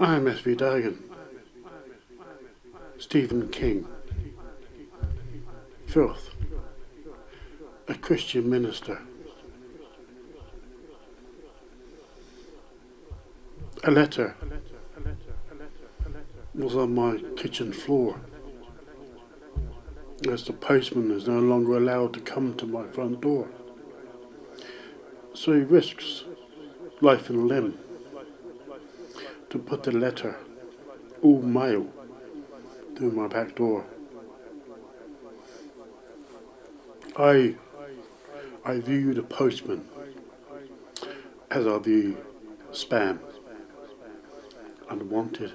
I'm S.V. Dagan. Stephen King. Filth. A Christian minister. A letter was on my kitchen floor, as the postman is no longer allowed to come to my front door. So he risks life and limb to put the letter, all mail, through my back door. I view the postman as I view spam, unwanted,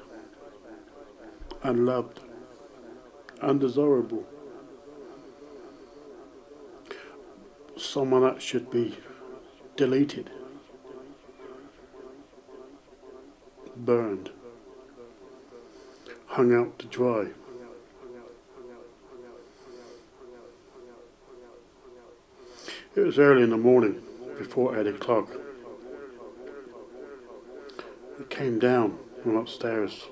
unloved, undesirable, someone that should be deleted, burned, hung out to dry. It was early in the morning, before 8 o'clock. I came down from upstairs,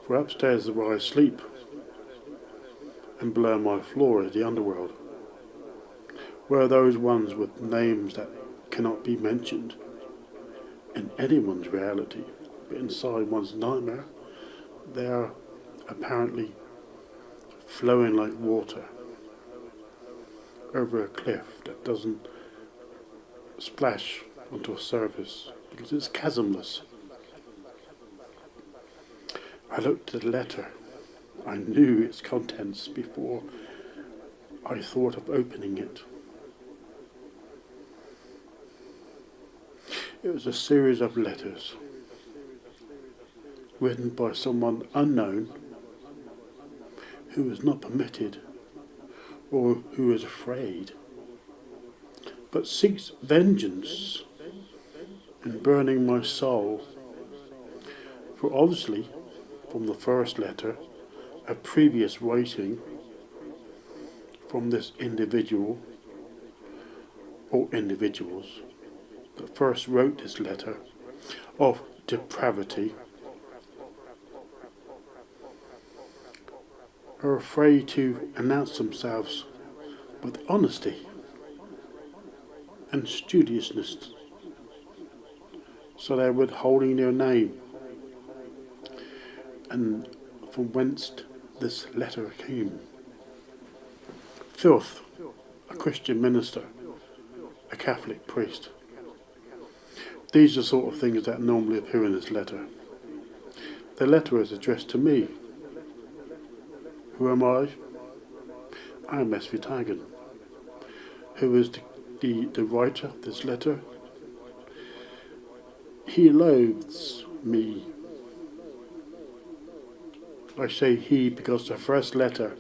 for upstairs is where I sleep, and below my floor is the underworld, where those ones with names that cannot be mentioned in anyone's reality, but inside one's nightmare, they are apparently flowing like water over a cliff that doesn't splash onto a surface because it's chasmless. I looked at the letter. I knew its contents before I thought of opening it. It was a series of letters written by someone unknown who was not permitted or who is afraid, but seeks vengeance in burning my soul. For obviously, from the first letter, a previous writing from this individual or individuals that first wrote this letter of depravity are afraid to announce themselves with honesty and studiousness, so they're withholding their name and from whence this letter came. Filth, a Christian minister, a Catholic priest. These are the sort of things that normally appear in this letter. The letter is addressed to me. Who am I? I am S.V. Dagan. Who is the writer of this letter? He loathes me. I say he because the first letter,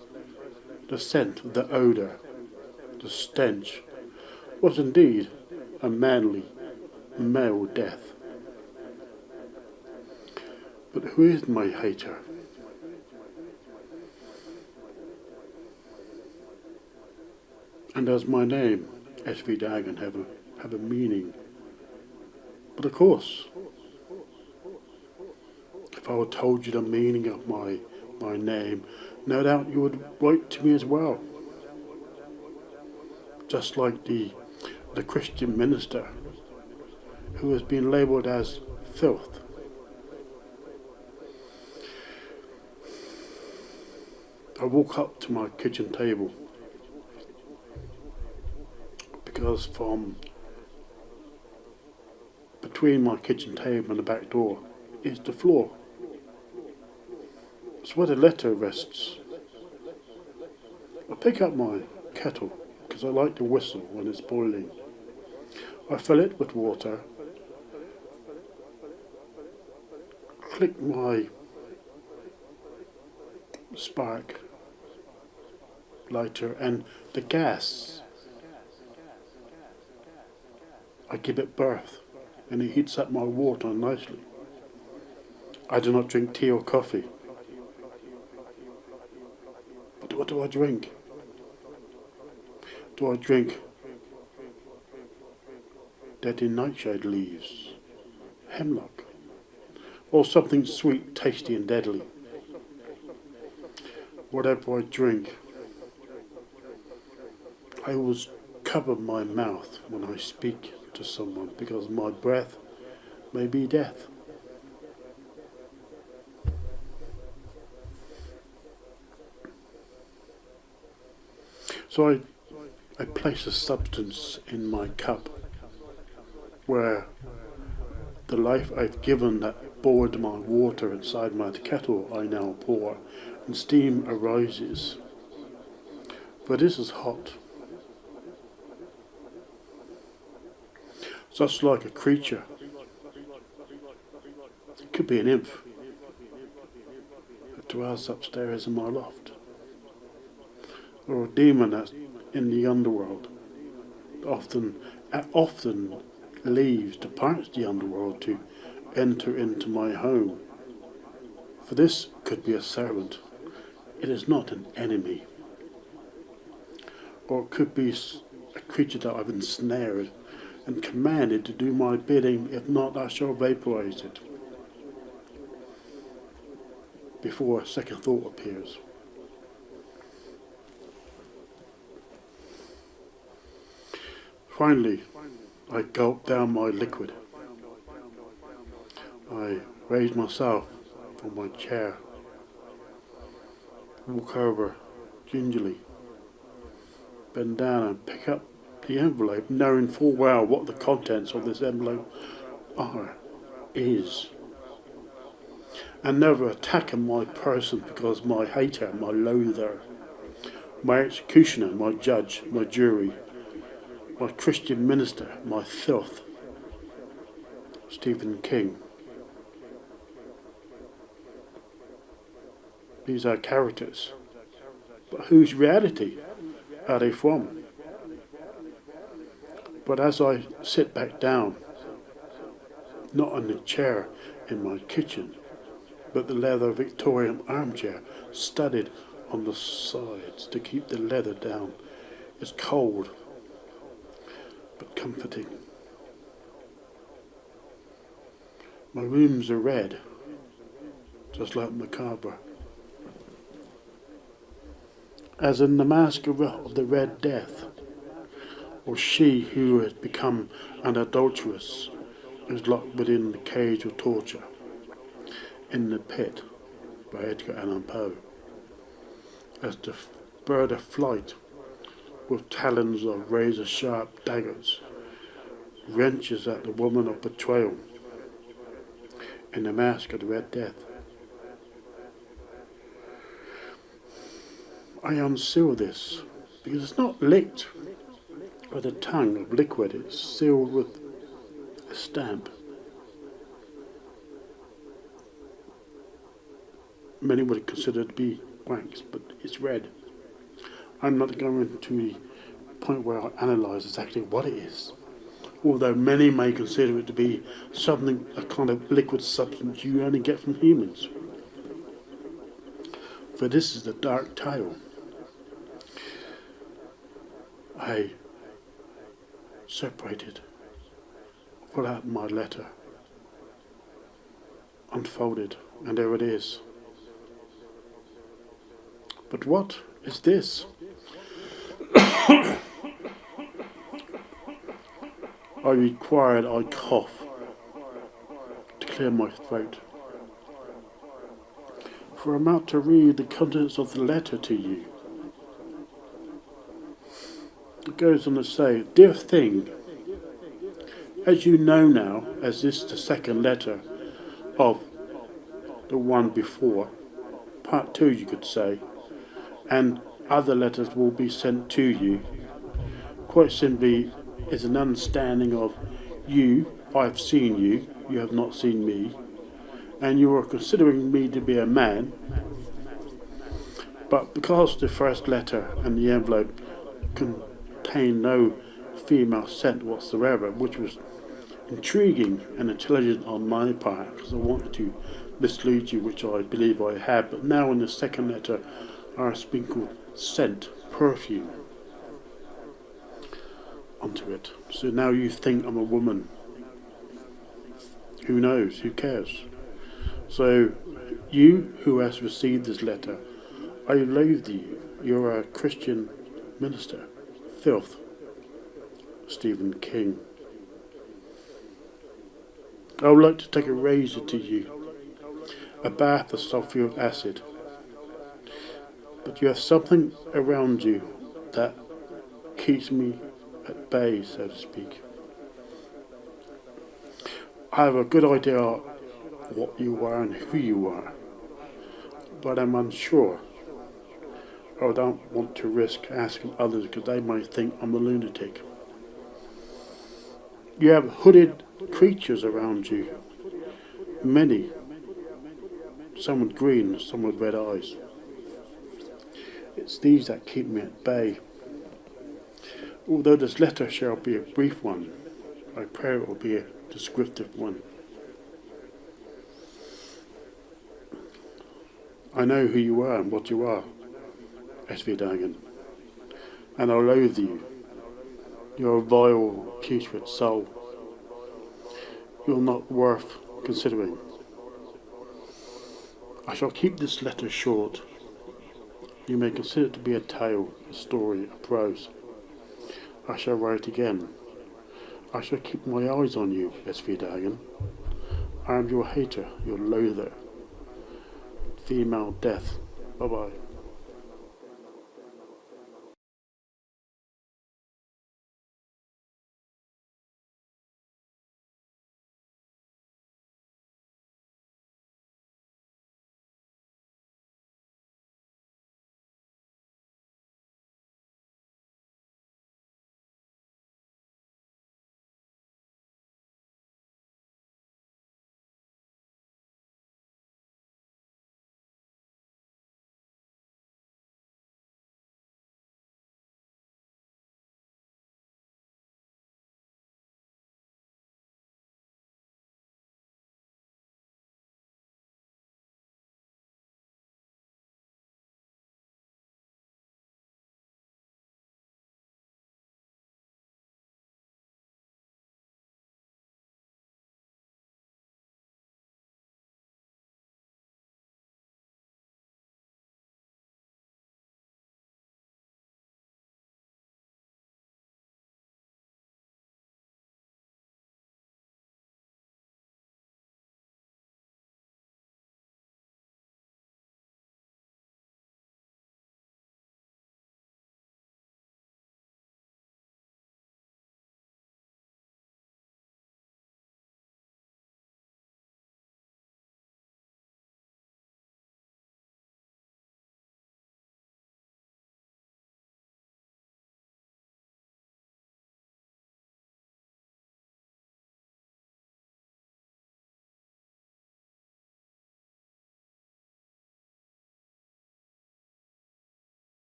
the scent, the odour, the stench, was indeed a manly male death. But who is my hater? And does my name, S.V. Dagan, have a meaning? But of course, if I had told you the meaning of my name, no doubt you would write to me as well. Just like the Christian minister who has been labelled as filth. I walk up to my kitchen table because from between my kitchen table and the back door is the floor. It's where the letter rests. I pick up my kettle because I like to whistle when it's boiling. I fill it with water, click my spark lighter and the gas. I give it birth and it heats up my water nicely. I do not drink tea or coffee. But what do I drink? Do I drink dead nightshade leaves, hemlock, or something sweet, tasty, and deadly. Whatever I drink, I always cover my mouth when I speak to someone because my breath may be death. So I place a substance in my cup where the life I've given that boiled my water inside my kettle I now pour, and steam arises. For this is hot, just like a creature. It could be an imp that dwells upstairs in my loft, or a demon that's in the underworld. Often leaves, departs the underworld to enter into my home. For this could be a servant. It is not an enemy. Or it could be a creature that I've ensnared and commanded to do my bidding. If not, I shall vaporize it before a second thought appears. Finally, I gulp down my liquid. I raise myself from my chair, walk over gingerly, bend down and pick up the envelope, knowing full well what the contents of this envelope is. And never attacking my person because my hater, my loather, my executioner, my judge, my jury, my Christian minister, my filth, Stephen King. These are characters, but whose reality are they from? But as I sit back down, not on the chair in my kitchen, but the leather Victorian armchair, studded on the sides to keep the leather down, is cold but comforting. My rooms are red, just like Macabre. As in the mask of the Red Death, or she who has become an adulteress is locked within the cage of torture, in the pit, by Edgar Allan Poe. As the bird of flight, with talons of razor-sharp daggers, wrenches at the woman of betrayal, in the mask of the Red Death. I unseal this, because it's not licked with a tongue of liquid, it's sealed with a stamp. Many would consider it to be wax, but it's red. I'm not going to the point where I analyse exactly what it is, although many may consider it to be something, a kind of liquid substance you only get from humans. For this is the dark tale. I separated, pulled out my letter, unfolded, and there it is. But what is this? I cough to clear my throat. For I'm about to read the contents of the letter to you. It goes on to say, Dear Thing, as you know now, as this the second letter of the one before, part 2 you could say, and other letters will be sent to you, quite simply is an understanding of you, I've seen you, you have not seen me, and you are considering me to be a man, but because the first letter and the envelope contained no female scent whatsoever, which was intriguing and intelligent on my part, because I wanted to mislead you, which I believe I had, but now in the second letter are sprinkled scent, perfume onto it. So now you think I'm a woman. Who knows? Who cares? So, you who has received this letter, I loathe you. You're a Christian minister. Filth. Stephen King. I would like to take a razor to you, a bath of sulfuric acid. But you have something around you that keeps me at bay, so to speak. I have a good idea what you are and who you are, but I'm unsure. I don't want to risk asking others because they might think I'm a lunatic. You have hooded creatures around you, many, some with green, some with red eyes. It's these that keep me at bay. Although this letter shall be a brief one, I pray it will be a descriptive one. I know who you are and what you are, S.V. Dagon, and I loathe you. You're a vile, putrid soul. You're not worth considering. I shall keep this letter short. You may consider it to be a tale, a story, a prose. I shall write again. I shall keep my eyes on you, S.V. Dagon. I am your hater, your loather. Female death. Bye-bye.